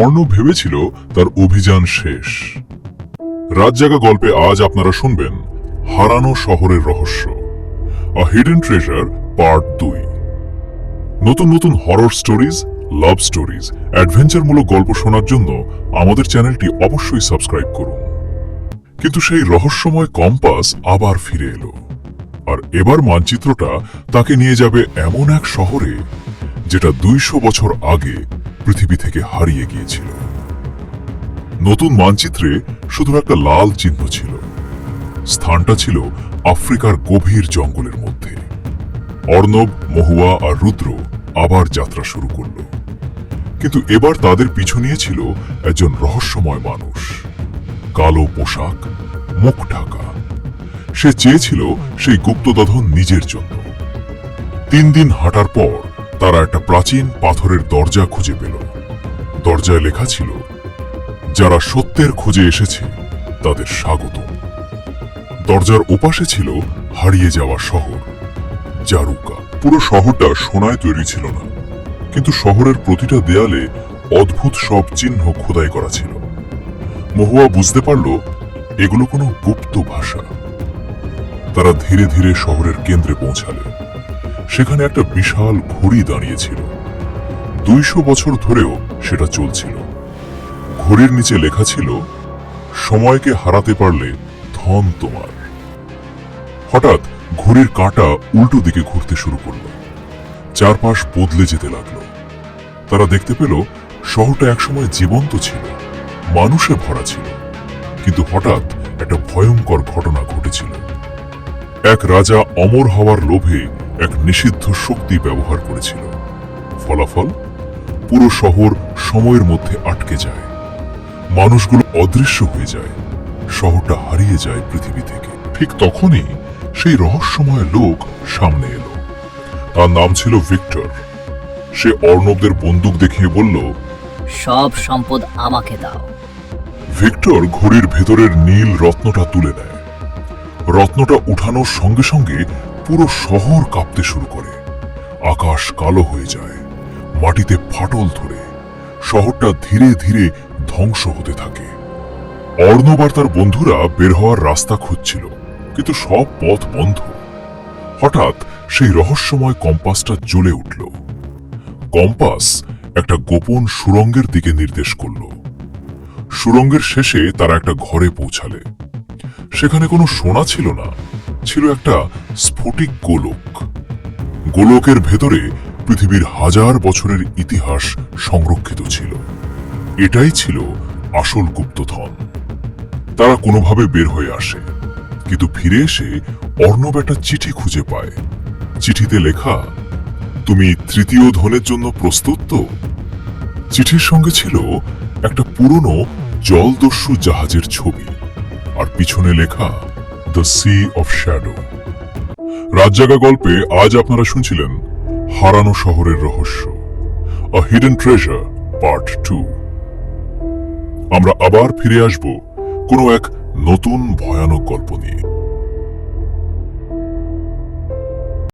অর্ণব ভেবেছিল তার অভিযান শেষ। রাত জাগা গল্পে আজ আপনারা শুনবেন হারানো শহরের রহস্য, আ হিডেন ট্রেজার পার্ট 2। নতুন নতুন হরর স্টোরিজ, লাভ স্টোরিজ, অ্যাডভেঞ্চারমূলক গল্প শোনার জন্য আমাদের চ্যানেলটি অবশ্যই সাবস্ক্রাইব করুন। কিন্তু সেই রহস্যময় কম্পাস আবার ফিরে এলো, আর এবার মানচিত্রটা তাকে নিয়ে যাবে এমন এক শহরে যেটা 200 বছর আগে পৃথিবী থেকে হারিয়ে গিয়েছিল। নতুন মানচিত্রে শুধু একটা লাল চিহ্ন ছিল। স্থানটা ছিল আফ্রিকার গভীর জঙ্গলের মধ্যে। অর্ণব, মহুয়া আর রুদ্র আবার যাত্রা শুরু করল, কিন্তু এবার তাদের পিছু নিয়েছিল একজন রহস্যময় মানুষ। কালো পোশাক, মুখ ঢাকা। সে চেয়েছিল সেই গুপ্তধন নিজের জন্য। 3 দিন হাঁটার পর তারা একটা প্রাচীন পাথরের দরজা খুঁজে পেল। দরজায় লেখা ছিল, যারা সত্যের খোঁজে এসেছে তাদের স্বাগত। দরজার ওপাশে ছিল হারিয়ে যাওয়া শহর জারুকা। পুরো শহরটা সোনায় তৈরি ছিল না, কিন্তু শহরের প্রতিটা দেয়ালে অদ্ভুত সব চিহ্ন খোদাই করা ছিল। মহুয়া বুঝতে পারল এগুলো কোনো গুপ্ত ভাষা। তারা ধীরে ধীরে শহরের কেন্দ্রে পৌঁছালে। সেখানে একটা বিশাল ঘড়ি দাঁড়িয়েছিল। 200 বছর ধরেও সেটা চলছিল। ঘড়ির নিচে লেখা ছিল, সময়কে হারাতে পারলে ধন তোমার। হঠাৎ ঘড়ির কাঁটা উল্টো দিকে ঘুরতে শুরু করল। চারপাশ বদলে যেতে লাগলো। তারা দেখতে পেল শহরটা একসময় জীবন্ত ছিল, মানুষে ভরা ছিল। কিন্তু হঠাৎ একটা ভয়ঙ্কর ঘটনা ঘটেছিল। এক রাজা অমর হওয়ার লোভে এক নিষিদ্ধ শক্তি ব্যবহার করেছিল। ফলাফল, পুরো শহর সময়ের মধ্যে আটকে যায়। মানুষগুলো অদৃশ্য হয়ে যায়। শহরটা হারিয়ে যায় পৃথিবী থেকে। ঠিক তখনই সেই রহস্যময় লোক সামনে এলো। তার নাম ছিল ভিক্টর। সে অর্ণবদের বন্দুক দেখিয়ে বলল, সব সম্পদ আমাকে দাও। ভিক্টর ঘড়ির ভেতরের নীল রত্নটা তুলে নেয়। রত্নটা উঠানোর সঙ্গে সঙ্গে পুরো শহর কাঁপতে শুরু করে। আকাশ কালো হয়ে যায়, মাটিতে ফাটল ধরে। শহরটা ধীরে ধীরে ধ্বংস হতে থাকে। অর্ণব আর তার বন্ধুরা বের হওয়ার রাস্তা খুঁজছিল, কিন্তু সব পথ বন্ধ। হঠাৎ সেই রহস্যময় কম্পাসটা জ্বলে উঠল। কম্পাস একটা গোপন সুড়ঙ্গের দিকে নির্দেশ করল। সুড়ঙ্গের শেষে তারা একটা ঘরে পৌঁছালে। সেখানে কোনো সোনা ছিল না, ছিল একটা স্ফটিক গোলক। গোলকের ভেতরে পৃথিবীর 1000 বছরের ইতিহাস সংরক্ষিত ছিল। এটাই ছিল আসল গুপ্তধন। তারা কোনোভাবে বের হয়ে আসে, কিন্তু ফিরে এসে অর্ণব একটা চিঠি খুঁজে পায়। চিঠিতে লেখা, তুমি তৃতীয় ধনের জন্য প্রস্তুত তো? চিঠির সঙ্গে ছিল একটা পুরনো জলদস্যু জাহাজের ছবি, আর পিছনে লেখা, দ্য সি অফ শ্যাডো। রাত জাগা গল্পে আজ আপনারা শুনছিলেন হারানো শহরের রহস্য, আ হিডেন ট্রেজার পার্ট 2। আমরা আবার ফিরে আসব কোনো এক নতুন ভয়ানক গল্প নিয়ে।